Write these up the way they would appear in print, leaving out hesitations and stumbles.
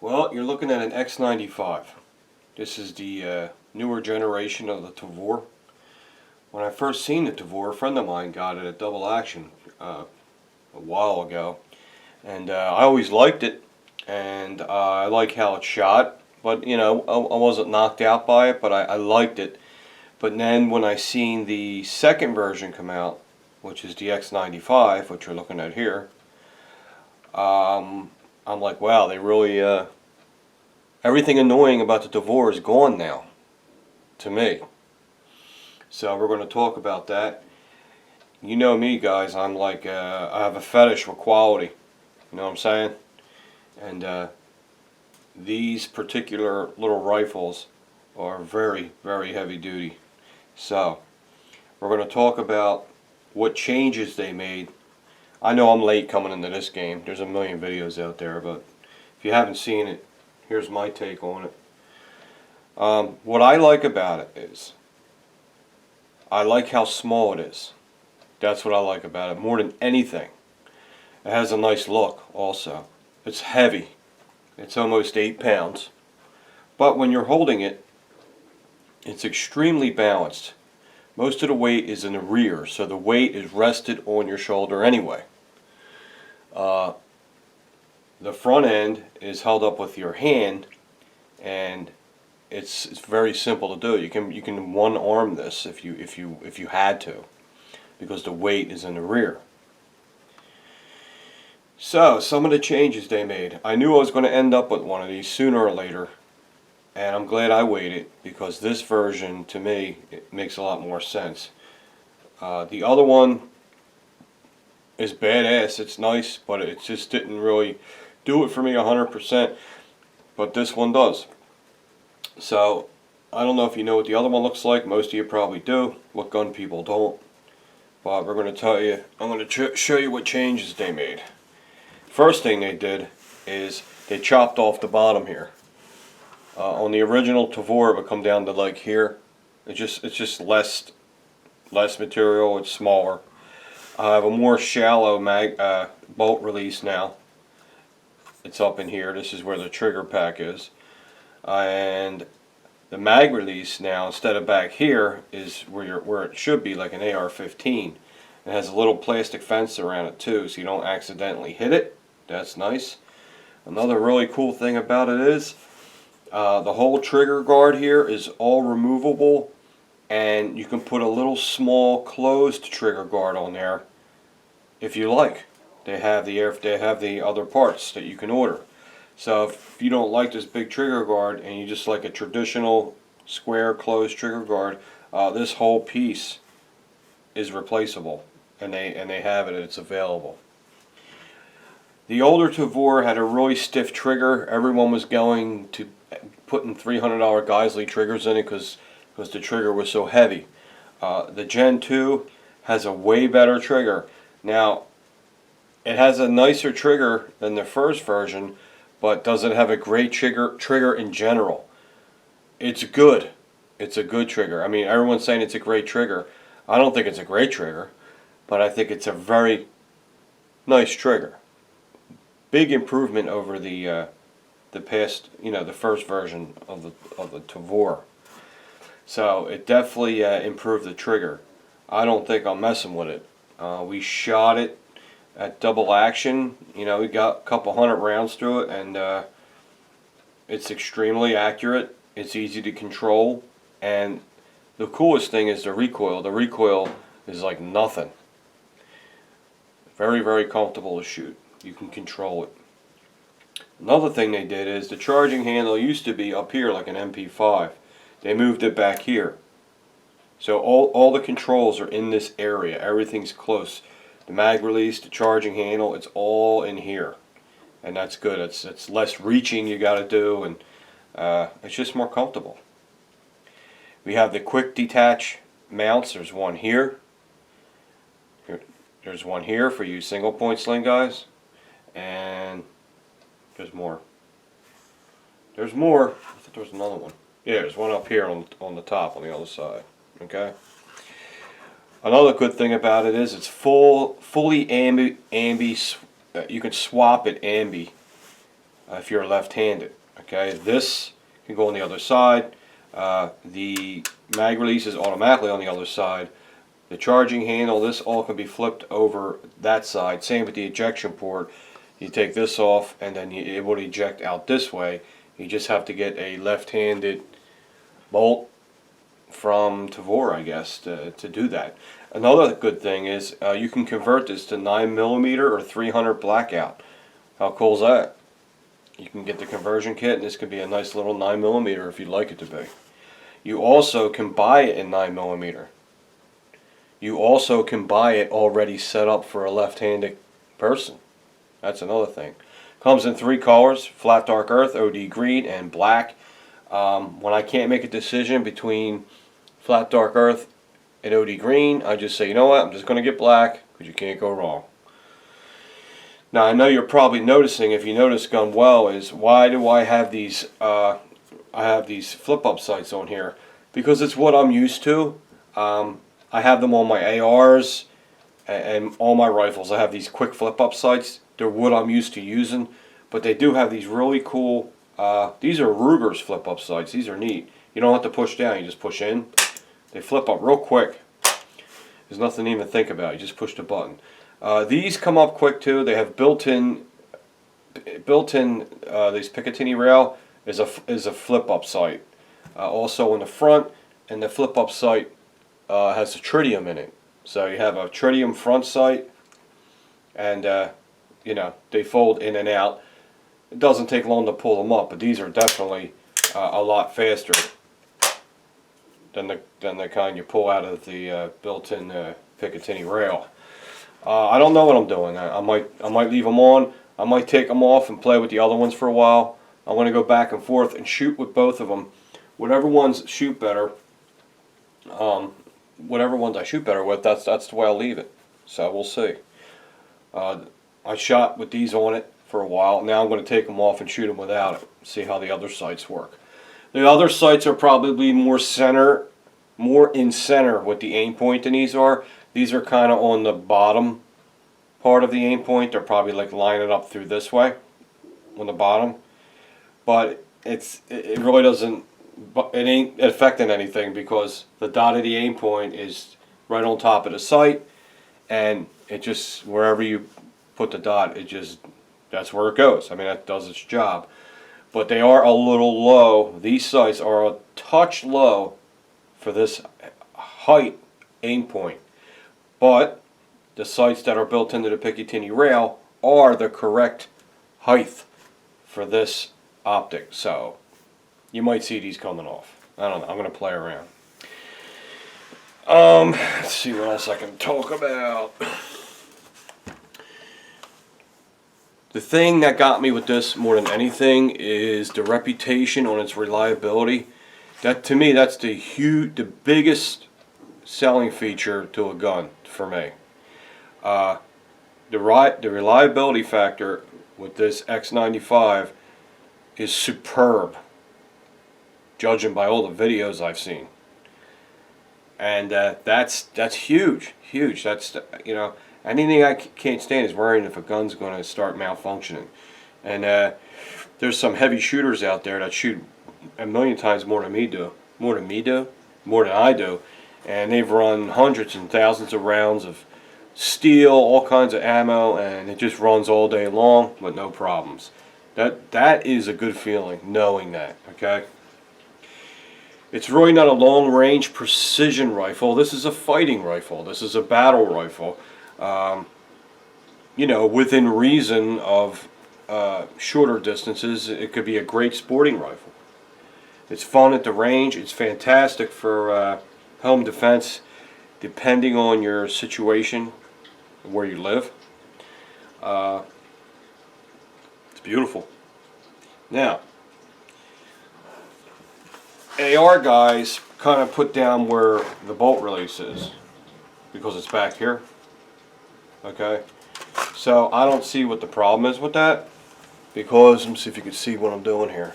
Well, you're looking at an X95. This is the newer generation of the Tavor. When I first seen the Tavor, a friend of mine got it at Double Action a while ago, and I always liked it, and I like how it shot. But you know, I wasn't knocked out by it, but I liked it. But then when I seen the second version come out, which is the X95, which you're looking at here, I'm like, wow, they really everything annoying about the Tavor is gone now, to me. So we're going to talk about that. You know me, guys. I'm like, I have a fetish for quality. You know what I'm saying? And these particular little rifles are very, very heavy duty. So we're going to talk about what changes they made. I know I'm late coming into this game. There's a million videos out there, but if you haven't seen it, here's my take on it. What I like about it is, I like how small it is. That's what I like about it more than anything. It has a nice look also. It's heavy. It's almost 8 pounds. But when you're holding it, it's extremely balanced. Most of the weight is in the rear, so the weight is rested on your shoulder anyway. The front end is held up with your hand, and it's very simple to do. You can one arm this if you had to, because the weight is in the rear. So some of the changes they made. I knew I was going to end up with one of these sooner or later, and I'm glad I waited, because this version to me it makes a lot more sense. The other one is badass. It's nice, but it just didn't really do it for me 100%. But this one does. So I don't know if you know what the other one looks like. Most of you probably do. What gun people don't. But we're going to tell you. I'm going to show you what changes they made. First thing they did is they chopped off the bottom here. On the original Tavor, it would come down to like here. It's just less material. It's smaller. I have a more shallow bolt release now. It's up in here. This is where the trigger pack is. And the mag release now, instead of back here, is where it should be, like an AR-15. It has a little plastic fence around it too, so you don't accidentally hit it. That's nice. Another really cool thing about it is the whole trigger guard here is all removable, and you can put a little small closed trigger guard on there if you like. They have the other parts that you can order. So if you don't like this big trigger guard and you just like a traditional square closed trigger guard, this whole piece is replaceable, and they have it and it's available. The older Tavor had a really stiff trigger. Everyone was going to putting $300 Geisley triggers in it because the trigger was so heavy. The Gen 2 has a way better trigger. Now, it has a nicer trigger than the first version, but does it have a great trigger in general? It's good. It's a good trigger. I mean, everyone's saying it's a great trigger. I don't think it's a great trigger, but I think it's a very nice trigger. Big improvement over the past, the first version of the Tavor. So it definitely improved the trigger. I don't think I'm messing with it. We shot it at Double Action. We got a couple hundred rounds through it, and it's extremely accurate. It's easy to control, and the coolest thing is the recoil. The recoil is like nothing. Very, very comfortable to shoot. You can control it. Another thing they did is the charging handle used to be up here like an MP5. They moved it back here. So all the controls are in this area. Everything's close. The mag release, the charging handle, it's all in here. And that's good. It's less reaching you got to do, and it's just more comfortable. We have the quick detach mounts. There's one here. There's one here for you single point sling guys. And there's more. There's more. I thought there was another one. Yeah, there's one up here on the top on the other side. Okay. Another good thing about it is it's fully ambi. You can swap it ambi if you're left-handed. Okay, this can go on the other side. The mag release is automatically on the other side. The charging handle, this all can be flipped over that side. Same with the ejection port. You take this off and then you're able to eject out this way. You just have to get a left-handed bolt from Tavor, I guess, to do that. Another good thing is you can convert this to 9mm or 300 blackout. How cool is that? You can get the conversion kit, and this could be a nice little 9mm if you'd like it to be. You also can buy it in 9mm. You also can buy it already set up for a left-handed person. That's another thing. Comes in 3 colors: flat dark earth, OD green, and black. When I can't make a decision between flat dark earth and OD green, I just say, you know what, I'm just going to get black, because you can't go wrong. Now I know you're probably noticing, if you notice gun well, is why do I have these flip-up sights on here? Because it's what I'm used to. I have them on my ARs and all my rifles. I have these quick flip-up sights. They're what I'm used to using, but they do have these really cool, these are Ruger's flip-up sights. These are neat. You don't have to push down, you just push in. They flip up real quick. There's nothing to even think about, you just push the button. These come up quick too. They have built-in this Picatinny rail is a flip-up sight. Also in the front, and the flip-up sight has a tritium in it. So you have a tritium front sight, and you know, they fold in and out. It doesn't take long to pull them up, but these are definitely a lot faster than the kind you pull out of the built-in Picatinny rail. I don't know what I'm doing. I might leave them on. I might take them off and play with the other ones for a while. I want to go back and forth and shoot with both of them. Whatever ones shoot better, whatever ones I shoot better with, that's the way I'll leave it. So we'll see. I shot with these on it for a while. Now I'm going to take them off and shoot them without it. See how the other sights work. The other sights are probably more in center with the aim point than these are. These are kind of on the bottom part of the aim point. They're probably like lining up through this way on the bottom. But it really doesn't, it ain't affecting anything, because the dot of the aim point is right on top of the sight, and it just, wherever you put the dot, that's where it goes. I mean, that does its job. But they are a little low. These sights are a touch low for this height aim point. But the sights that are built into the Picatinny rail are the correct height for this optic. So you might see these coming off. I don't know. I'm going to play around. Let's see what else I can talk about. The thing that got me with this more than anything is the reputation on its reliability. That, to me, that's the biggest selling feature to a gun for me. The reliability factor with this X95 is superb, judging by all the videos I've seen. And that's huge. That's, you know, anything I can't stand is worrying if a gun's going to start malfunctioning. And there's some heavy shooters out there that shoot a million times more than I do, and they've run hundreds and thousands of rounds of steel, all kinds of ammo, and it just runs all day long with no problems. That is a good feeling, knowing that. Okay. It's really not a long-range precision rifle. This is a fighting rifle. This is a battle rifle. You know, within reason of shorter distances, it could be a great sporting rifle. It's fun at the range. It's fantastic for home defense, depending on your situation, where you live. It's beautiful. Now, AR guys kind of put down where the bolt release is, because it's back here. Okay, so I don't see what the problem is with that, because let me see if you can see what I'm doing here.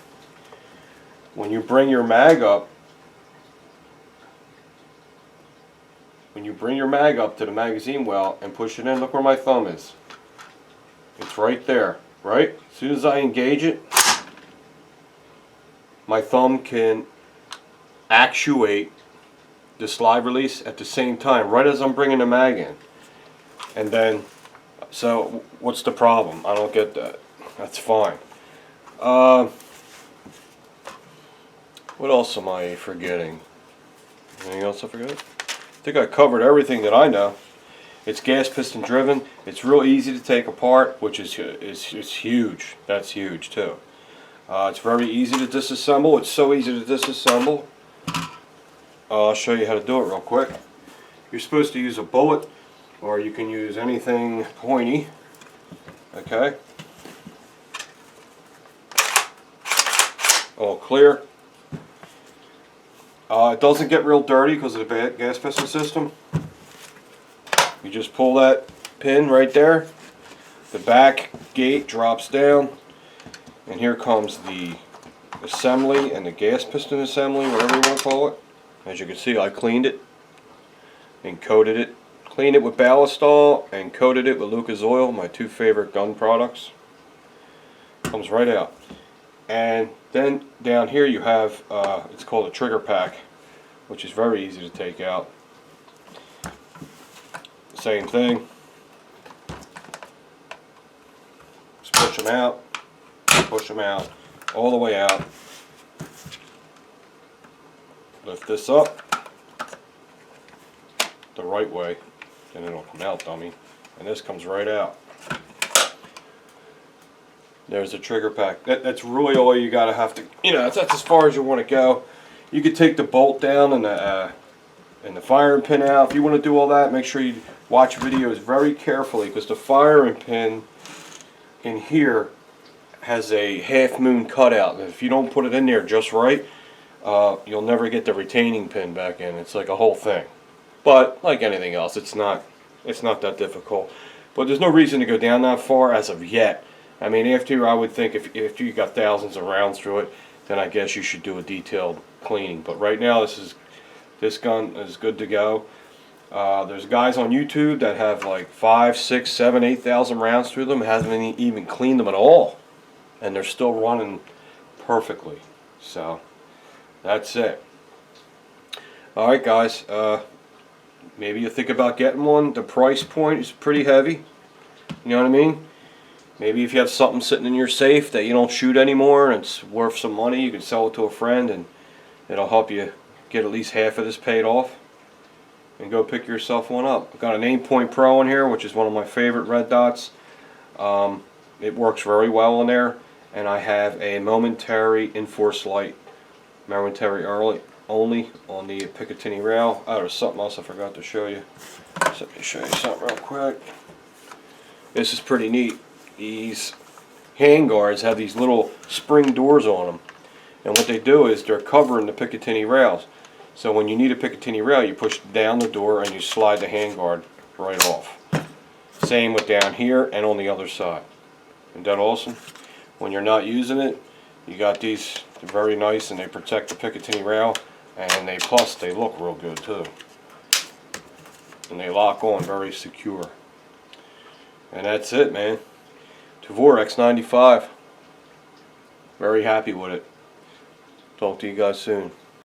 When you bring your mag up, to the magazine well and push it in, look where my thumb is. It's right there. right? As soon as I engage it, my thumb can actuate the slide release at the same time, right as I'm bringing the mag in. And then, so what's the problem? I don't get that. That's fine. What else am I forgetting? Anything else I forgot? I think I covered everything that I know. It's gas piston driven. It's real easy to take apart, which is huge. That's huge too. It's very easy to disassemble. It's so easy to disassemble. I'll show you how to do it real quick. You're supposed to use a bullet, or you can use anything pointy. Okay. All clear. It doesn't get real dirty because of the gas piston system. You just pull that pin right there. The back gate drops down, and here comes the assembly and the gas piston assembly, whatever you want to call it. As you can see, I cleaned it and coated it. Cleaned it with Ballistol and coated it with Lucas Oil, my two favorite gun products. Comes right out. And then down here you have, it's called a trigger pack, which is very easy to take out. Same thing. Just push them out, all the way out. Lift this up the right way, and it'll come out, dummy. And this comes right out. There's the trigger pack. That's really all you gotta have to, that's as far as you want to go. You could take the bolt down and the firing pin out. If you want to do all that, make sure you watch videos very carefully, because the firing pin in here has a half moon cutout, and if you don't put it in there just right, you'll never get the retaining pin back in. It's like a whole thing. But like anything else, it's not that difficult. But there's no reason to go down that far as of yet. I mean, after, I would think if you got thousands of rounds through it, then I guess you should do a detailed cleaning. But right now, this gun is good to go. There's guys on YouTube that have like 5, 6, 7, 8,000 rounds through them, haven't even cleaned them at all, and they're still running perfectly. So that's it. All right, guys. Maybe you think about getting one. The price point is pretty heavy. You know what I mean? Maybe if you have something sitting in your safe that you don't shoot anymore and it's worth some money, you can sell it to a friend and it'll help you get at least half of this paid off. And go pick yourself one up. I've got an Aimpoint Pro in here, which is one of my favorite red dots. It works very well in there. And I have a momentary enforced light. Momentary only on the Picatinny rail. Oh, there's something else I forgot to show you. So let me show you something real quick. This is pretty neat. These hand guards have these little spring doors on them. And what they do is they're covering the Picatinny rails. So when you need a Picatinny rail, you push down the door and you slide the handguard right off. Same with down here and on the other side. Isn't that awesome? When you're not using it, you got these. They're very nice and they protect the Picatinny rail, and plus they look real good too. And they lock on very secure. And that's it, man. Tavor X95. Very happy with it. Talk to you guys soon.